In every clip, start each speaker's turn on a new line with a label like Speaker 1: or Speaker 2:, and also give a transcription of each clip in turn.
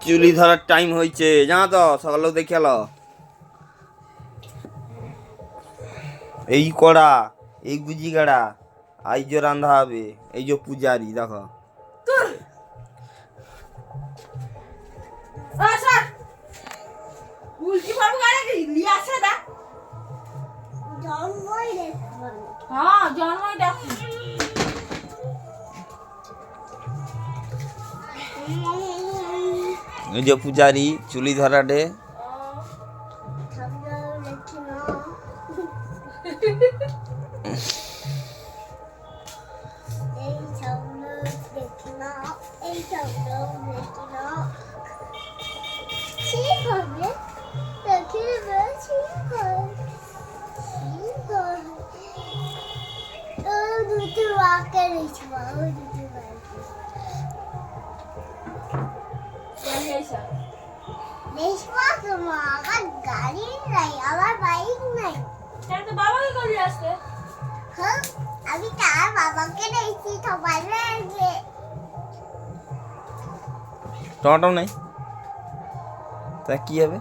Speaker 1: চুলি ধরার টাইম হয়েছে, জানা তো সকালেও দেখে এলো। এই কড়া, এই গুজি গাড়া, আই যে রান্ধা হবে, এই যে পূজারি দেখো। এই যে পূজারি চুলি ধরাটে।
Speaker 2: গাড়ি নাই, আমার বাইক নাই। বাবাকে করে আসতে আমি তার বাবাকে দেখছি সবাই লাগে।
Speaker 1: টমেটো নেই, তা কি হবে?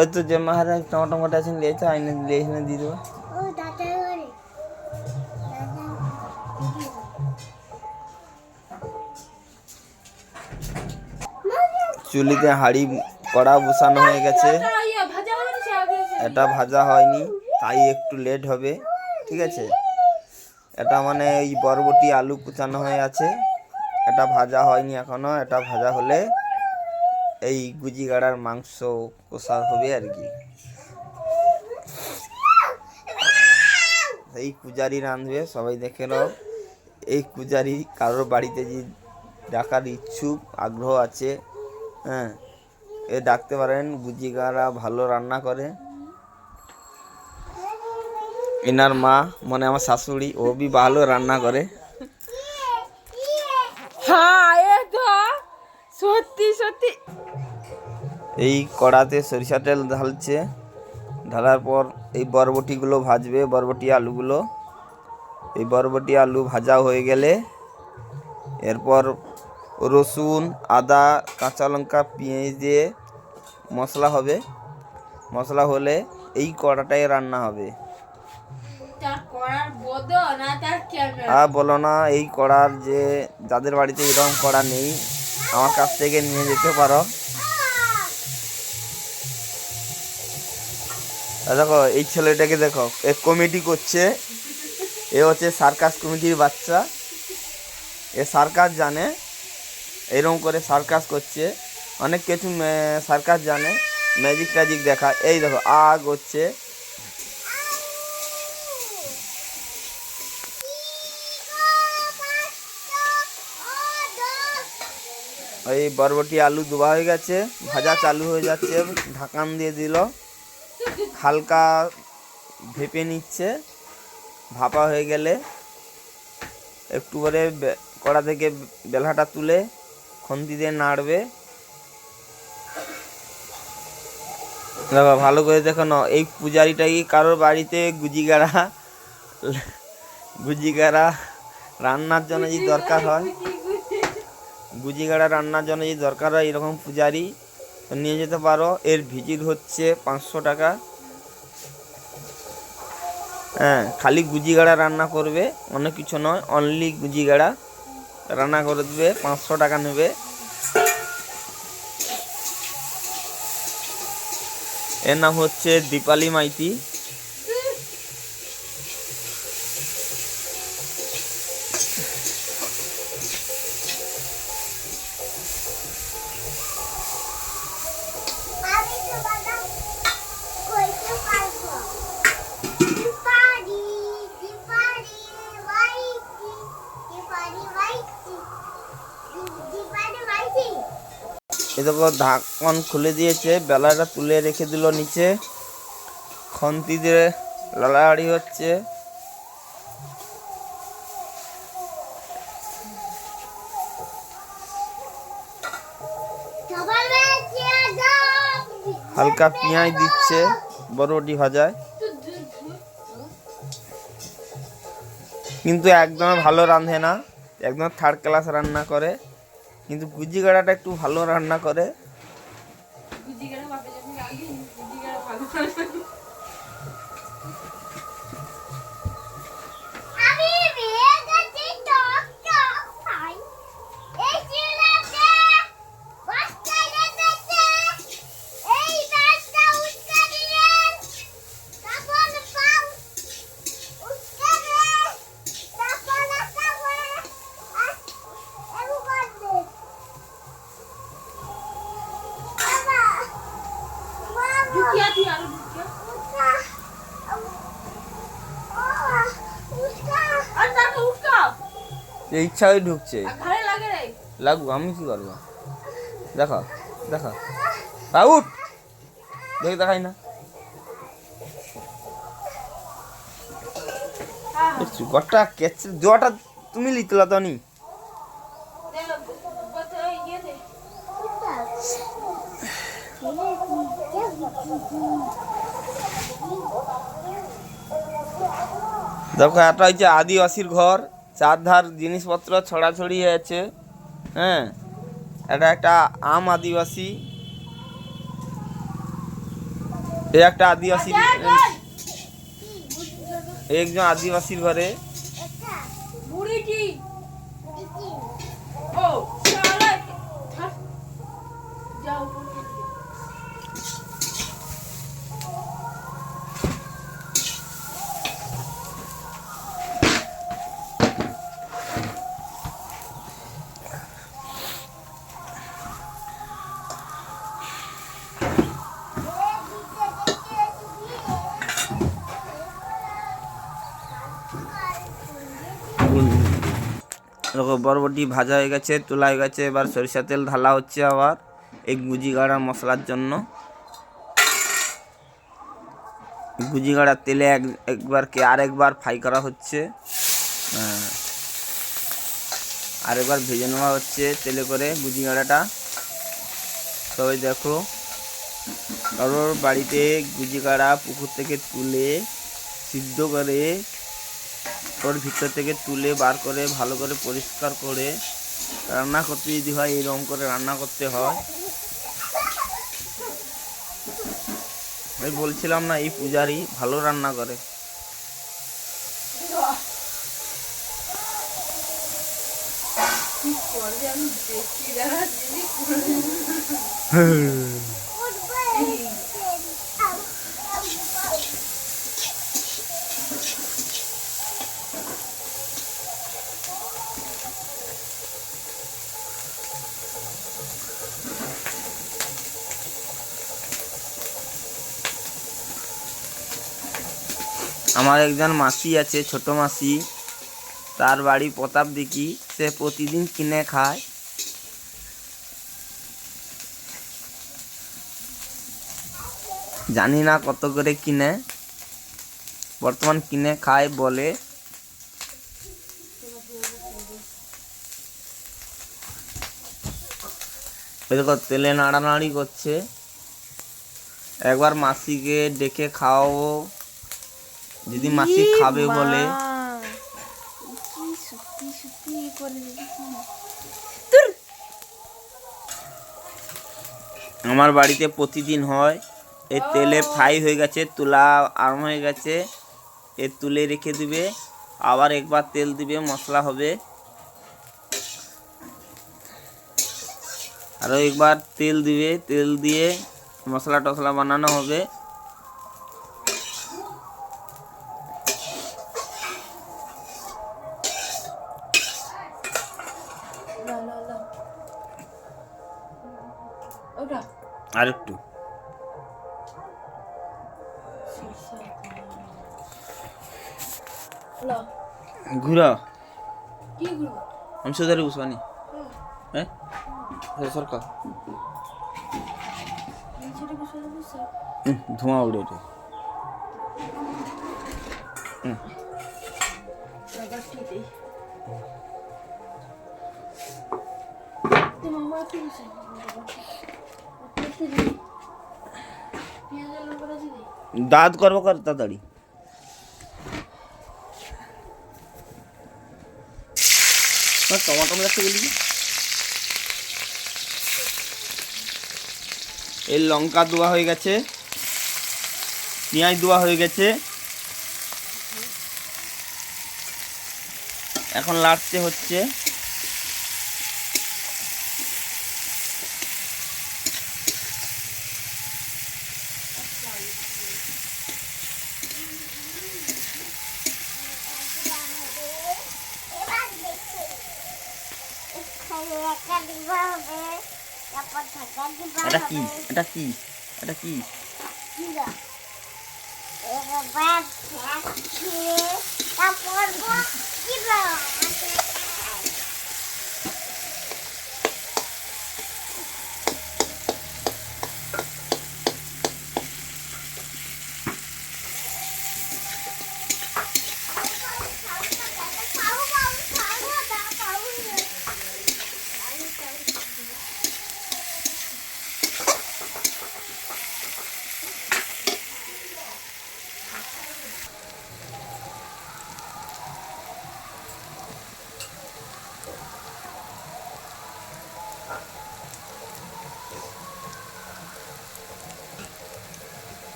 Speaker 1: ওই তো যে মহারাজ টমেটো মোটা আছে, লিয়েছে আইনে লিয়ে দিয়ে দেবো।
Speaker 2: ও দাদা ঘরে
Speaker 1: চুলিতে হাঁড়ি কড়া বসানো হয়ে গেছে, এটা ভাজা হয়নি তাই একটু লেট হবে, ঠিক আছে। এটা মানে এই বরবটি আলু কুচানো হয়ে আছে, এটা ভাজা হয়নি এখনো। এটা ভাজা হলে এই গুজি গাড়ার মাংস কষা হবে আর কি। এই পূজারি রাঁধবে, সবাই দেখে নাও। এই পূজারি কারোর বাড়িতে যে ডাকার ইচ্ছুক আগ্রহ আছে, হ্যাঁ, এ ডাকতে পারেন। গুজি গাড়া ভালো রান্না করে। এনার মা মানে আমার শাশুড়ি, ও বি ভালো রান্না করে।
Speaker 3: সত্যি সত্যি
Speaker 1: এই কড়াতে সরিষা তেল ঢালছে, ঢালার পর এই বরবটিগুলো ভাজবে, বরবটি আলুগুলো। এই বরবটি আলু ভাজা হয়ে গেলে এরপর রসুন, আদা, কাঁচা লঙ্কা, পেঁয়াজ দিয়ে মশলা হবে। মশলা হলে এই কড়াটায় রান্না হবে। আর বলো না, এই কড়ার যে যাদের বাড়িতে এরকম কড়া নেই, আমার কাছ থেকে নিয়ে যেতে পারো। দেখো এই ছেলেটাকে দেখো, এ কমিটি করছে। এ হচ্ছে সার্কাস কমিটির বাচ্চা, এ সার্কাস জানে, এরকম করে সার্কাস করছে। অনেক কিছু সার্কাস জানে, ম্যাজিক ট্যাজিক দেখা। এই দেখো আগ হচ্ছে। এই বরবটি আলু ধোয়া হয়ে গেছে, ভাজা চালু হয়ে যাচ্ছে। ঢাকান দিয়ে দিল, হালকা ভেপে নিচ্ছে। ভাপা হয়ে গেলে একটু করে কড়া থেকে বেলাটা তুলে খন্তি দিয়ে নাড়বে। দেখো ভালো করে দেখো না, এই পূজারিটা কি কারোর বাড়িতে গুজি গাড়া রান্নার জন্য যে দরকার হয়, গুজি গাড়া রান্নার জন্য যে দরকার হয়, এরকম পূজারি নিয়ে যেতে পারো। এর ভিজিট হচ্ছে 500 টাকা। হ্যাঁ, খালি গুজি গাড়া রান্না করবে, অনেক কিছু নয়, অনলি গুজি গাড়া রান্না করে দেবে, 500 টাকা নেবে। এর নাম হচ্ছে দীপালি মাইতি। এ দেখো ঢাকন খুলে দিয়েছে, বেলাটা তুলে রেখে দিল নিচে। খন্তি দিয়ে লাড়াড়ি হচ্ছে। হালকা পেঁয়াজ দিচ্ছে বরবটি ভাজায়, কিন্তু একদম ভালো রাঁধে না, একদম থার্ড ক্লাস রান্না করে। কিন্তু গুজি গাড়াটা একটু ভালো রান্না করে।
Speaker 2: আমি বিয়ে করছি টক টক খাই এই চিলাতে বাচ্চা লেগেছে এই বাচ্চা উঠতে দিলেন তারপর পাও উঠতে দে তারপর একটা করে এরু করবে বাবা
Speaker 3: ঢুকিয়া তুই আরো ঢুকিয়া
Speaker 2: উঠা উঠা
Speaker 3: আর তাকে উঠকাও
Speaker 1: যে ইচ্ছা হয়ে ঢুকছে।
Speaker 3: আর ঘাড়ে লাগে রে
Speaker 1: লাগুক, আমি কি করবো? দেখো দেখো, উঠ, দেখে দেখাই না। গটা কেচে জোয়াটা তুমি লিতলা তো নি।
Speaker 3: ইয়ে দে
Speaker 1: দেখো এটা হচ্ছে আদিবাসীর ঘর, চারধার জিনিসপত্র ছড়াছড়ি আছে। হ্যাঁ, এটা একটা আম আদিবাসী, এই একটা আদিবাসী, একজন আদিবাসীর ঘরে।
Speaker 3: বুড়িটি ও শালা যাও
Speaker 1: দেখো বরবটি ভাজা হয়ে গেছে, তোলা হয়ে গেছে, এবার সরিষা তেল ঢালা হচ্ছে আবার এই গুজি গাড়া মশলার জন্য। গুজি গাড়ার তেলে আরেকবার ফ্রাই করা হচ্ছে। আরেকবার ভেজে নেওয়া হচ্ছে তেলে করে গুজি গাড়াটা। সবাই দেখো, কারোর বাড়িতে গুজি গাড়া পুকুর থেকে তুলে সিদ্ধ করে ওর ভিতর থেকে তুলে বার করে ভালো করে পরিষ্কার করে রান্না করতে যদি হয়, এইরকম করে রান্না করতে হয়। আমি বলছিলাম না, এই পূজারি ভালো রান্না করে।
Speaker 3: আমি দেখি দাঁড়া
Speaker 1: আমার একজন মাসি আছে, ছোট মাসি, তার বাড়ি প্রতাপ দিঘি। সে প্রতিদিন কিনে খায়। জানি না কত করে কিনে, বর্তমান কিনে খায় বলে। দেখো তেলে নাড়ানাড়ি করছে। একবার মাসিকে ডেকে খাওয়াবো, যদি মাসি খাবে বলে। আমার বাড়িতে প্রতিদিন হয়। এই তেলে ফ্রাই হয়ে গেছে, তোলা আরম্ভ হয়ে গেছে। এ তুলে রেখে দিবে, আবার একবার তেল দিবে, মশলা হবে। আরও একবার তেল দিবে, তেল দিয়ে মশলা টশলা বানানো হবে। আর একটু ঘুরা
Speaker 3: কি গুলো
Speaker 1: আমি সুধারে বুঝবানি। হ্যাঁ সরকার ধোঁয়া উড়ে রে। দাঁত করবো কর তাড়াতাড়ি। টমাটো লাগতে গেলি এই লঙ্কা দেওয়া হয়ে গেছে, পেঁয়াজ দেওয়া হয়ে গেছে। এখন লাড়তে হচ্ছে।
Speaker 2: এবার দেখছি এখানে একটা দিবা হবে, তারপর ঢাকা দিবা
Speaker 1: এটা কি?
Speaker 2: হবে।
Speaker 1: এটা কি? এটা কি?
Speaker 2: দিবা এবার দেখছি, তারপর দিবা
Speaker 3: কি দেবো?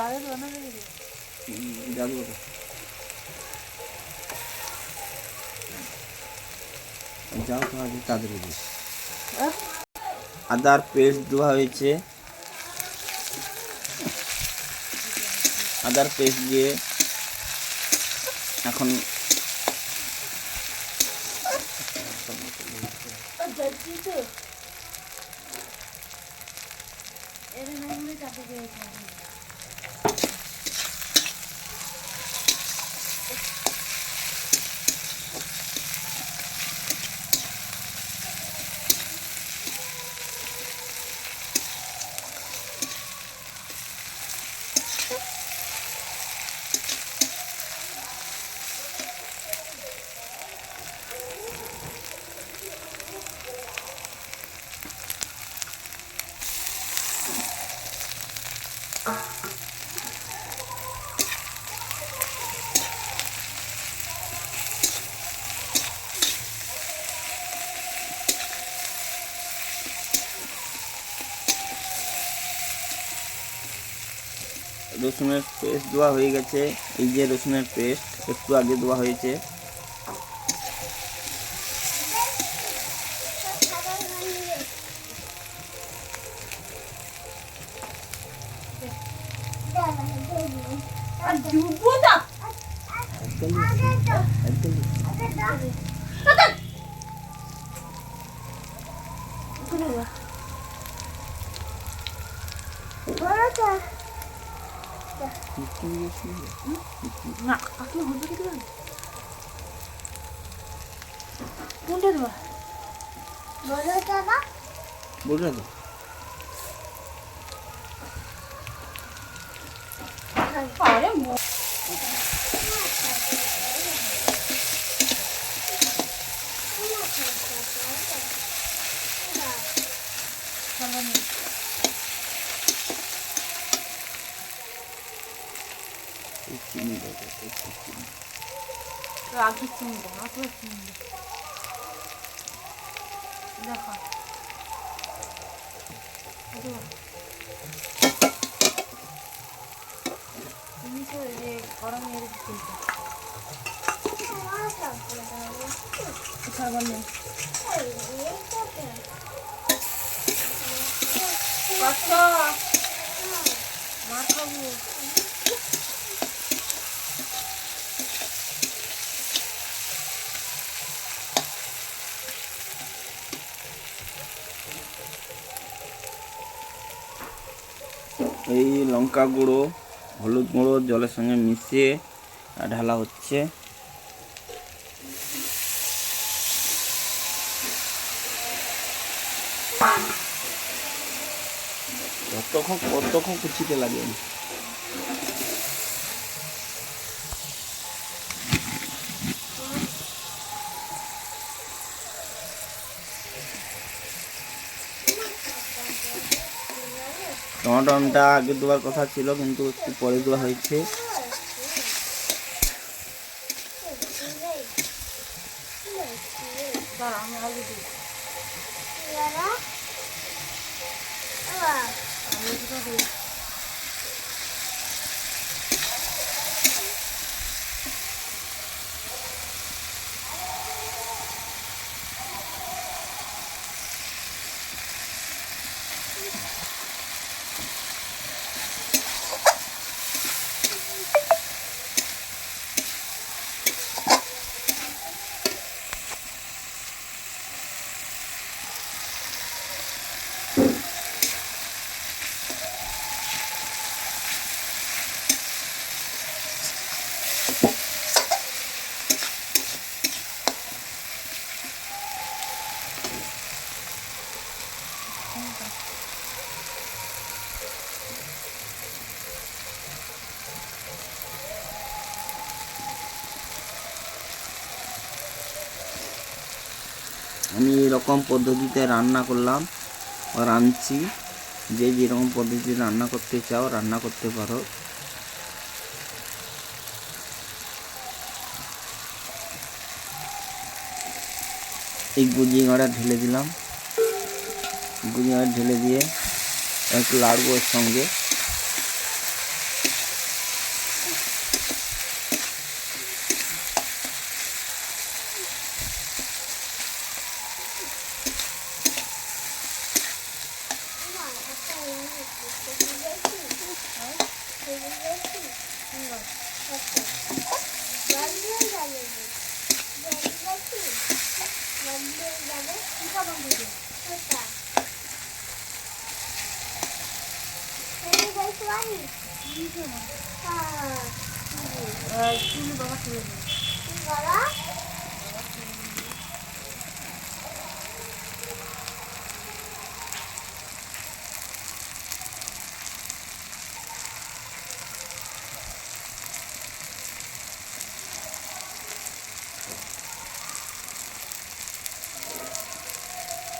Speaker 3: আগে দেবো না আগে দেবো?
Speaker 1: যাবো যাও তো আগে তাদের আদার পেস্ট দেওয়া হয়েছে। আদার পেস্ট দিয়ে এখন
Speaker 3: যাচ্ছি তো এর নামে চাপে গিয়েছে।
Speaker 1: রসুনের পেস্ট দেওয়া হয়ে গেছে। এই যে রসুনের পেস্ট একটু আগে দেওয়া হয়েছে।
Speaker 3: আর ডুবো না। ওখানে যা। না কাকে হলুদ দিতে পারবে? কোনটা দেবো?
Speaker 1: বললে তো
Speaker 3: আরে
Speaker 1: চিনি দেবো, একটু চিনি।
Speaker 3: আগে চিনি দেবো না, পুরো চিনি দেবো। দেখো চিনি তো এই যে গরম এর দিতে খাবার নেই। কত মা খাবো।
Speaker 1: এই লঙ্কা গুঁড়ো হলুদ গুঁড়ো জলের সঙ্গে মিশিয়ে ঢালা হচ্ছে। কতক্ষণ কুচিতে লাগে। টমাটমটা আগে দেওয়ার কথা ছিল কিন্তু একটু পরে দেওয়া হয়েছে।
Speaker 3: দাঁড়া আমি আলু দিই। আলুটা দিই।
Speaker 1: আমি এরকম পদ্ধতিতে রান্না করলাম বা রাঁধছি। যে যেরকম পদ্ধতিতে রান্না করতে চাও রান্না করতে পারো। এই গুজিঙাটা ঢেলে দিলাম। গুজিঙাটা ঢেলে দিয়ে একটু লাড়বো এর সঙ্গে।
Speaker 3: তুলি বাবা তুলে দিই।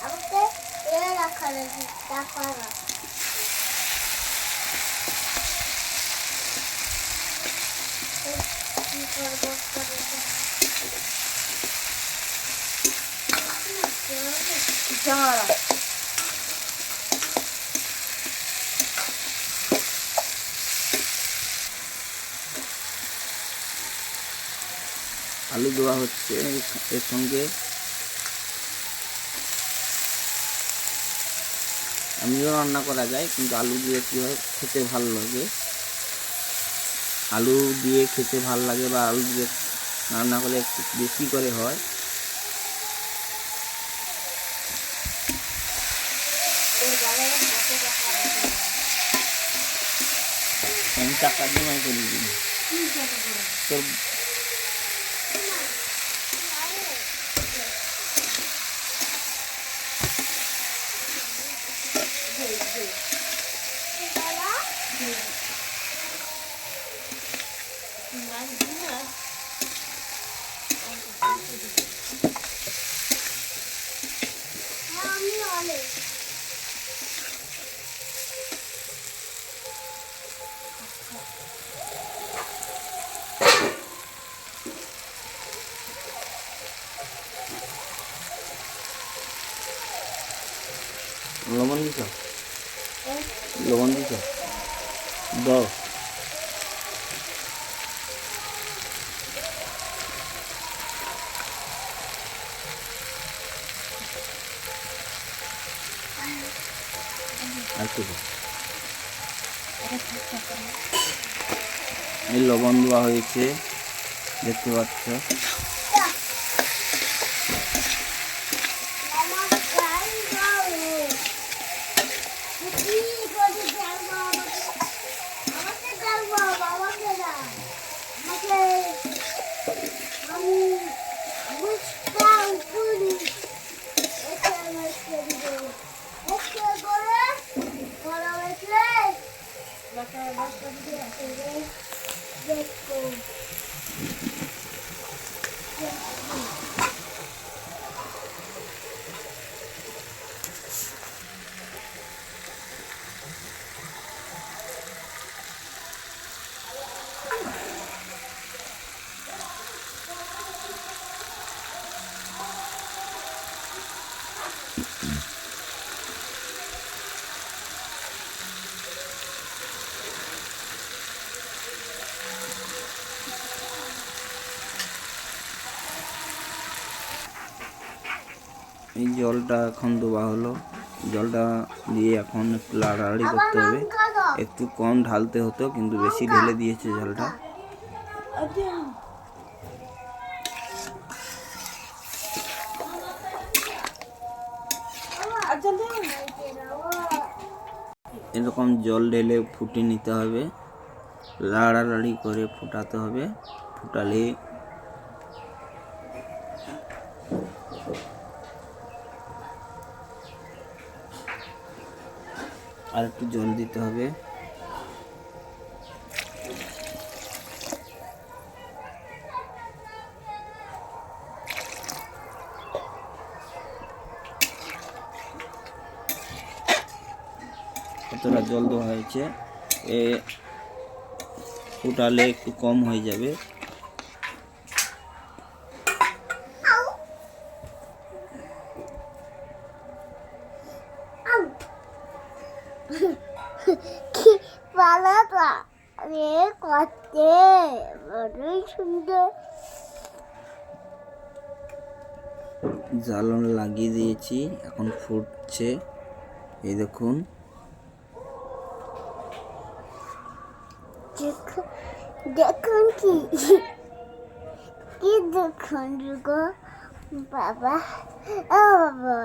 Speaker 2: আমাকে রাখা লাগবে টাকা কি করবো
Speaker 3: ক্যামেরা
Speaker 1: আলু দেওয়া হচ্ছে এর সঙ্গে। আমিও রান্না করা যায় কিন্তু আলু দিয়ে কী হয় খেতে ভালো লাগে। আলু দিয়ে খেতে ভালো লাগে বা আলু দিয়ে রান্না করলে একটু বেশি করে হয়। আমি টাকা দিয়ে মাই করে দিই তোর।
Speaker 2: আমি অনেক
Speaker 1: লবণ দিছ? লবণ দিছ? দাও। আচ্ছা এই লবণ দেওয়া হয়েছে দেখতে পাচ্ছ। এই জলটা এখন দেওয়া হলো, জলটা দিয়ে এখন একটু লাড়াড়ি করতে হবে। একটু কম ঢালতে হতো কিন্তু বেশি ঢেলে দিয়েছে জলটা। এরকম জল ঢেলে ফুটিয়ে নিতে হবে, লাড়াড়ি করে ফুটাতে হবে। ফুটালে আর একটু জল দিতে হবে। কতটা জল দেওয়া হয়েছে, ফুটালে একটু কম হয়ে যাবে।
Speaker 2: কি পালাটা রে করতে বড়ই সুন্দর।
Speaker 1: জ্বালন লাগিয়ে দিয়েছি, এখন ফুটছে। এই দেখুন,
Speaker 2: দেখুন কি কি দেখুন গো বাবা, ও বাবা।